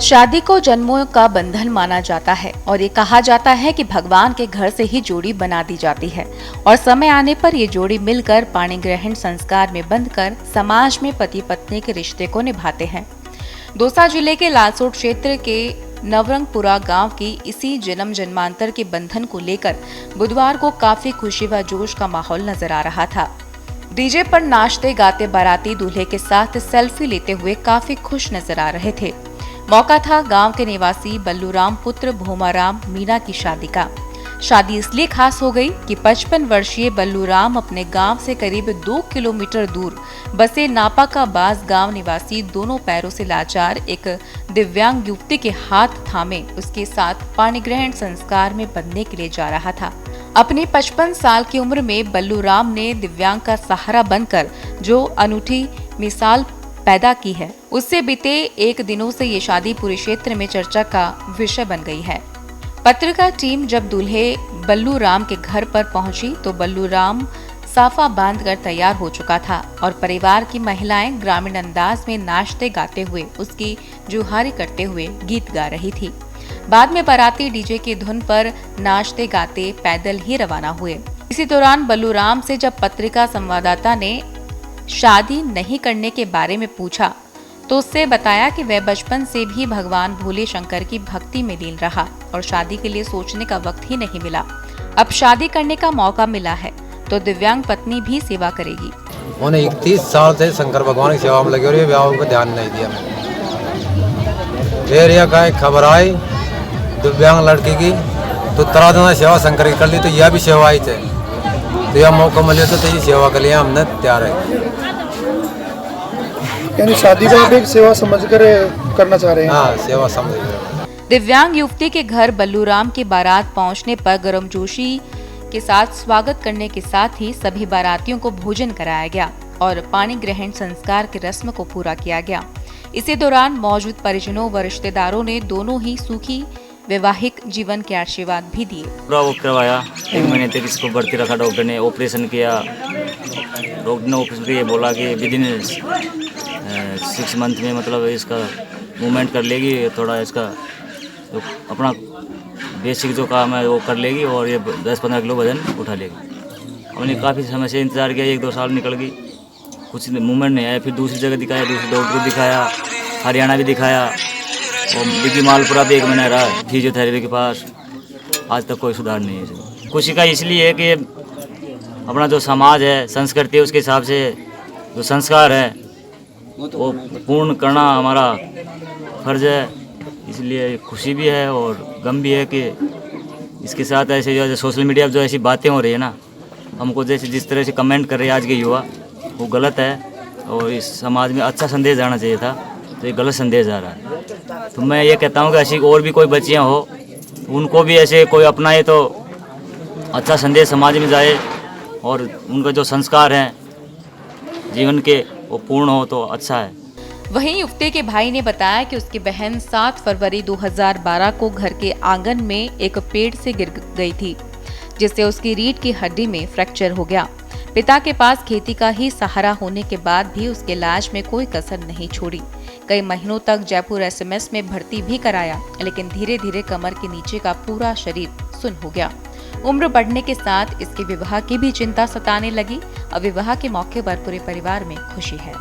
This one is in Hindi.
शादी को जन्मों का बंधन माना जाता है और ये कहा जाता है कि भगवान के घर से ही जोड़ी बना दी जाती है और समय आने पर ये जोड़ी मिलकर पाणी ग्रहण संस्कार में बंधकर समाज में पति पत्नी के रिश्ते को निभाते हैं। दौसा जिले के लालसोट क्षेत्र के नवरंगपुरा गांव की इसी जन्म जन्मांतर के बंधन को लेकर बुधवार को काफी खुशी व जोश का माहौल नजर आ रहा था। डीजे पर नाचते गाते बाराती दूल्हे के साथ सेल्फी लेते हुए काफी खुश नजर आ रहे थे। मौका था गांव के निवासी बल्लूराम पुत्र भोमाराम मीना की शादी का। शादी इसलिए खास हो गई कि 55 वर्षीय बल्लूराम अपने गांव से करीब 2 किलोमीटर दूर बसे नापा का बास गांव निवासी दोनों पैरों से लाचार एक दिव्यांग युवती के हाथ थामे उसके साथ पाणी ग्रहण संस्कार में बंधने के लिए जा रहा था। अपनी 55 साल की उम्र में बल्लूराम ने दिव्यांग का सहारा बनकर जो अनूठी मिसाल पैदा की है, उससे बीते एक दिनों से ये शादी पूरे क्षेत्र में चर्चा का विषय बन गई है। पत्रकार टीम जब दूल्हे बल्लूराम के घर पर पहुंची तो बल्लूराम साफा बांधकर तैयार हो चुका था और परिवार की महिलाएं ग्रामीण अंदाज में नाचते गाते हुए उसकी जुहारी करते हुए गीत गा रही थी। बाद में बाराती डीजे की धुन पर नाचते गाते पैदल ही रवाना हुए। इसी दौरान बल्लूराम से जब पत्रिका संवाददाता ने शादी नहीं करने के बारे में पूछा तो उससे बताया कि वह बचपन से भी भगवान भोले शंकर की भक्ति में लीन रहा और शादी के लिए सोचने का वक्त ही नहीं मिला। अब शादी करने का मौका मिला है तो दिव्यांग पत्नी भी सेवा करेगी। उन्हें 31 साल से शंकर भगवान की सेवा में लगे और ये विवाह को ध्यान नहीं दिया। फिर यह का खबर आई दिव्यांग लड़की की तो तरह तरह सेवा शंकर की कर ली, तो यह भी सेवा ही थे, तो यह मौका मिले तो ये सेवा के लिए हमने तैयार है। यानी शादी को आप एक सेवा समझकर करना चाह रहे हैं? हाँ, सेवा समझ। दिव्यांग युवती के घर बल्लूराम की बारात पहुंचने पर गर्मजोशी के साथ स्वागत करने के साथ ही सभी बारातियों को भोजन कराया गया और पाणी ग्रहण संस्कार की रस्म को पूरा किया गया। इसी दौरान मौजूद परिजनों व रिश्तेदारों ने दोनों ही सुखी वैवाहिक जीवन के आशीर्वाद भी दिए। पूरा वो करवाया, 1 महीने तक इसको भर्ती रखा, डॉक्टर ने ऑपरेशन किया। डॉक्टर ने ऑपरेशन किया, बोला कि विदिन 6 मंथ में मतलब इसका मूवमेंट कर लेगी, थोड़ा इसका तो अपना बेसिक जो काम है वो कर लेगी और ये 10-15 किलो वजन उठा लेगी। हमने काफ़ी समय से इंतज़ार किया, 1-2 साल निकल गई, कुछ मूवमेंट नहीं आया। फिर दूसरी जगह दिखाया, दूसरे डॉक्टर को दिखाया, हरियाणा भी दिखाया और बिकी मालपुरा भी 1 महीना रहा फिजियोथेरेपी के पास। आज तक कोई सुधार नहीं है। खुशी का इसलिए है कि अपना जो समाज है, संस्कृति है, उसके हिसाब से जो संस्कार है वो पूर्ण करना हमारा फर्ज है। इसलिए खुशी भी है और गम भी है कि इसके साथ ऐसे जो सोशल मीडिया पर जो ऐसी बातें हो रही है ना, हमको जैसे जिस तरह से कमेंट कर रहे हैं आज के युवा, वो गलत है और इस समाज में अच्छा संदेश जाना चाहिए था, तो ये गलत संदेश जा रहा है। तो मैं ये कहता हूँ कि ऐसी और भी कोई बच्चियाँ हो, उनको भी ऐसे कोई अपनाए तो अच्छा संदेश समाज में जाए और उनका जो संस्कार हैं जीवन के वो पूर्ण हो तो अच्छा है। वहीं युवती के भाई ने बताया कि उसकी बहन 7 फरवरी 2012 को घर के आंगन में एक पेड़ से गिर गई थी, जिससे उसकी रीढ़ की हड्डी में फ्रैक्चर हो गया। पिता के पास खेती का ही सहारा होने के बाद भी उसके इलाज में कोई कसर नहीं छोड़ी। कई महीनों तक जयपुर एसएमएस में भर्ती भी कराया, लेकिन धीरे धीरे कमर के नीचे का पूरा शरीर सुन्न हो गया। उम्र बढ़ने के साथ इसके विवाह की भी चिंता सताने लगी और विवाह के मौके पर पूरे परिवार में खुशी है।